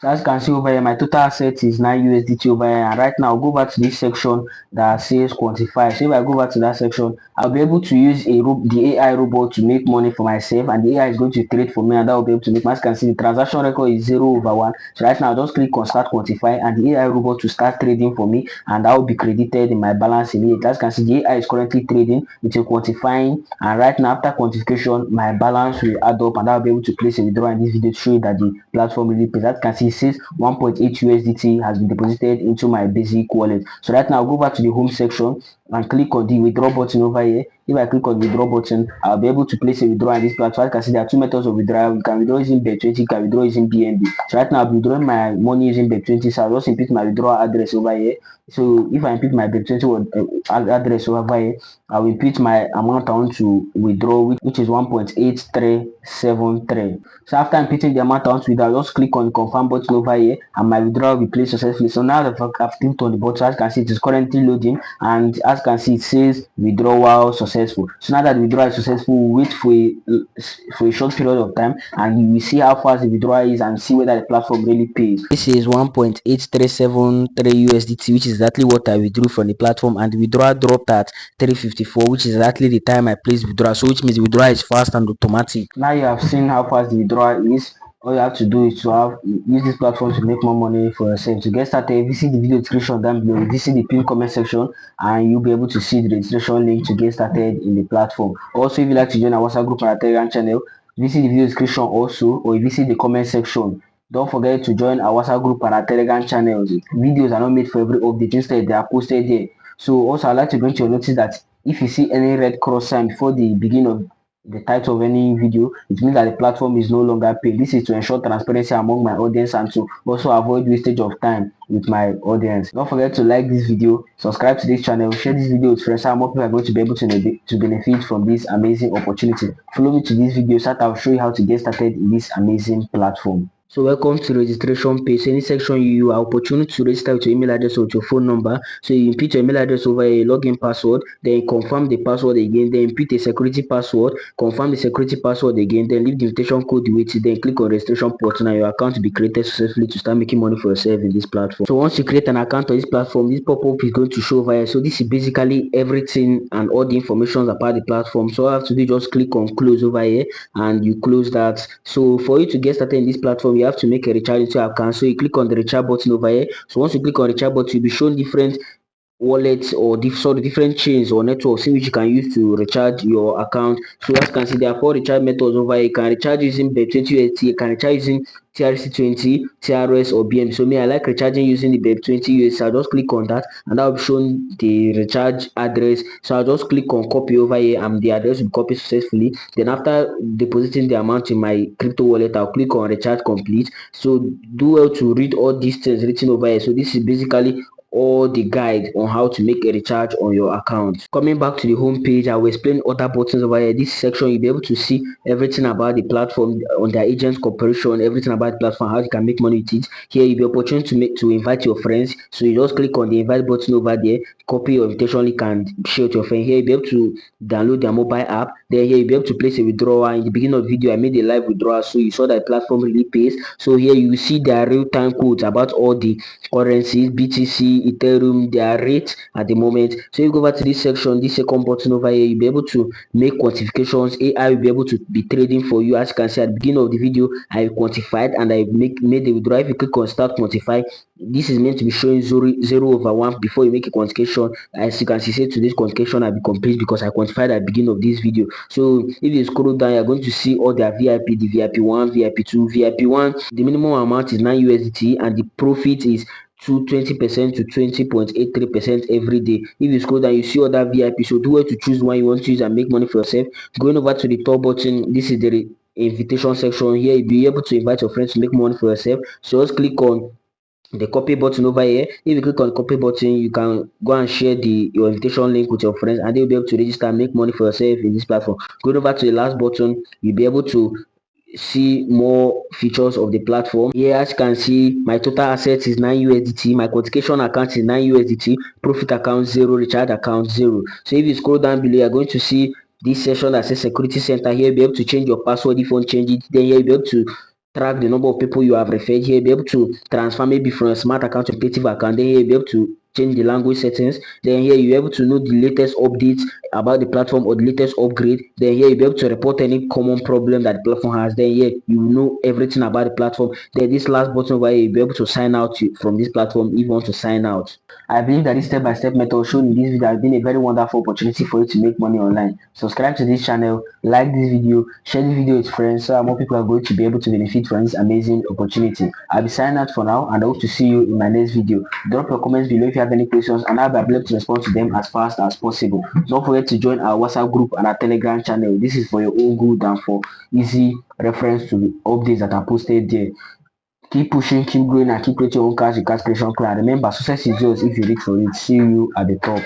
So as you can see over here, my total asset is 9 USDT over here. And right now, I'll go back to this section that says quantify. So if I go back to that section, I'll be able to use the AI robot to make money for myself, and the AI is going to trade for me, and that will be able to make. As you can see, the transaction record is 0/1. So right now, I'll just click on start quantify, and the AI robot to start trading for me, and that will be credited in my balance immediately. As you can see, the AI is currently trading, it's quantifying, and right now, after quantification, my balance will add up, and I'll be able to place a withdrawal in this video to show you that the platform really pays. As you can see, it says 1.8 USDT has been deposited into my basic wallet. So right now, I'll go back to the home section and click on the withdraw button over here. If I click on the withdraw button, I'll be able to place a withdrawal in this platform. As you can see, there are two methods of withdrawal. You can withdraw using Bet20, you can withdraw using BNB. So right now, I'll be withdrawing my money using Bet20, so I'll just input my withdrawal address over here. So if I input my Bet20 address over here, I will input my amount I want to withdraw, which is 1.8373. So after inputting the amount I want to withdraw, I'll just click on the confirm button over here, and my withdrawal will be placed successfully. So now that I've clicked on the button, as you can see, it is currently loading, and as you can see, it says withdrawal successful. So now that the withdrawal is successful, we'll wait for a short period of time, and you will see how fast the withdrawal is and see whether the platform really pays. This is 1.8373 USDT, which is exactly what I withdrew from the platform, and the withdrawal dropped at 354, which is exactly the time I placed withdrawal. So which means the withdrawal is fast and automatic. Now you have seen how fast the withdrawal is. All you have to do is to use this platform to make more money for yourself. To get started, visit the video description down below, visit the pin comment section, and you'll be able to see the registration link to get started in the platform. Also, if you'd like to join our WhatsApp group and our Telegram channel, visit the video description also, or visit the comment section. Don't forget to join our WhatsApp group and our Telegram channels. Videos are not made for every update, instead they are posted there. So also I'd like to bring to your notice that if you see any red cross sign before the beginning of the title of any video, it means that the platform is no longer paid. This is to ensure transparency among my audience and to also avoid wastage of time with my audience. Don't forget to like this video, subscribe to this channel, share this video with friends, so more people are going to be able to benefit from this amazing opportunity. Follow me to this video so that I'll show you how to get started in this amazing platform. So welcome to the registration page. So in this section, you are opportunity to register with your email address or with your phone number. So you input your email address over a login password, then confirm the password again, then input a security password, confirm the security password again, then leave the invitation code with it, then click on registration button, and your account will be created successfully to start making money for yourself in this platform. So once you create an account on this platform, this pop-up is going to show over here. So this is basically everything and all the information about the platform. So all I have to do is just click on close over here, and you close that. So for you to get started in this platform, you have to make a recharge into your account. So you click on the recharge button over here. So once you click on the recharge button, you'll be shown different wallets or different chains or networks in which you can use to recharge your account. So as you can see, there are 4 recharge methods over here. You can recharge using Bet20 UST, you can recharge using TRC20, TRS or BM. So me, I like recharging using the Bet20 UST. I'll just click on that, and that will show the recharge address. So I'll just click on copy over here, and the address will be copied successfully. Then after depositing the amount in my crypto wallet, I'll click on recharge complete. So do well to read all these things written over here. So this is basically or the guide on how to make a recharge on your account. Coming back to the home page, I will explain other buttons over here. This section, you'll be able to see everything about the platform, on their agents corporation, everything about the platform, how you can make money with it. Here you'll be opportunity to invite your friends. So you just click on the invite button over there, copy your invitation link and share with your friend. Here you'll be able to download their mobile app. Then here you'll be able to place a withdrawal. In the beginning of the video, I made a live withdrawal, so you saw that the platform really pays. So here you will see their real-time codes about all the currencies, BTC, Ethereum, their rate at the moment. So you go over to this section, this second button over here, you'll be able to make quantifications. AI will be able to be trading for you. As you can see at the beginning of the video, I quantified and I made the withdrawal. If you click on start quantify, this is meant to be showing 0/1 before you make a quantification. As you can see, say today's quantification will be complete because I quantified at the beginning of this video. So if you scroll down, you're going to see all their VIP, the VIP1, VIP2, VIP1. The minimum amount is 9 USDT and the profit is 20% to 20.83% every day. If you scroll down, you see other VIP. So do well to choose one you want to use and make money for yourself. Going over to the top button, this is the invitation section. Here you'll be able to invite your friends to make money for yourself. So just click on the copy button over here. If you click on the copy button, you can go and share your invitation link with your friends, and they'll be able to register and make money for yourself in this platform. Going over to the last button, you'll be able to see more features of the platform. Here as you can see, my total assets is 9 USDT, my quotation account is 9 USDT, profit account 0, recharge account 0. So if you scroll down below, you're going to see this section that says security center. Here you'll be able to change your password if you want to change it. Then here you'll be able to track the number of people you have referred. Here, be able to transfer maybe from a smart account to a native account. Then here, be able to change the language settings. Then here you're able to know the latest updates about the platform or the latest upgrade. Then here you'll be able to report any common problem that the platform has. Then here you know everything about the platform. Then this last button where you'll be able to sign out from this platform if you want to sign out. I believe that this step-by-step method shown in this video has been a very wonderful opportunity for you to make money online. Subscribe to this channel, like this video, share this video with friends so that more people are going to be able to benefit from this amazing opportunity. I'll be signing out for now and I hope to see you in my next video. Drop your comments below if you have any questions and I'll be able to respond to them as fast as possible. Don't forget to join our WhatsApp group and our Telegram channel. This is for your own good and for easy reference to the updates that are posted there. Keep pushing, keep growing, and keep creating your own cash with cash creation plan. Remember, success is yours if you reach for it. See you at the top.